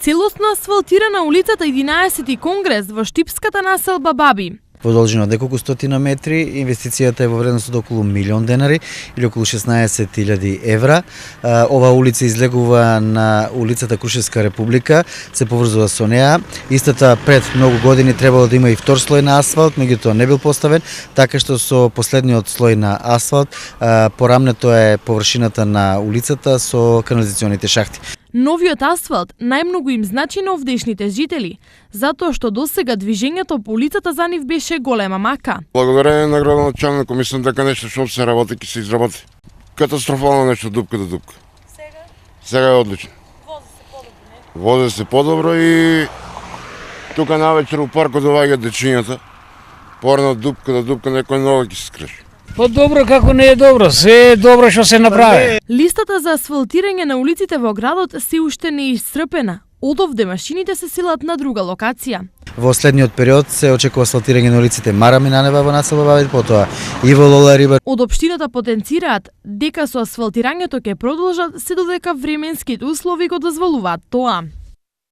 Целосно асфалтирана улицата 11 Конгрес во штипската населба Баби. Во должина од неколку стотина метри, инвестицијата е во вредност од околу 1.000.000 денари или околу 16.000 евра. Ова улица излегува на улицата Крушевска република, се поврзува со неа. Истата пред многу години требало да има и втор слој на асфалт, меѓутоа не бил поставен, така што со последниот слој на асфалт порамнето е површината на улицата со канализационите шахти. Новиот асфалт најмногу им значи на овдешните жители, затоа што досега движењето по улицата за нив беше голема мака. Благодарение на градоначалникот, мислам дека нешто што се работи ќе се изработи. Катастрофално нешто, дупка до дупка. Сега е одлично. Вози се подобро и тука навечер у паркот доаѓаат дечињата. Порано дупка до дупка некој нога ќе се скрши. Добро како не е добро, се е добро што се направи. Листата за асфалтирање на улиците во градот се уште не е исцрпена. Одовде машините се силат на друга локација. Во следниот период се очекува асфалтирање на улиците Мара Минанева во населба Баби, потоа и во Лола Риба. Од општината потенцираат дека со асфалтирањето ќе продолжат се додека временските услови го дозволуваат тоа.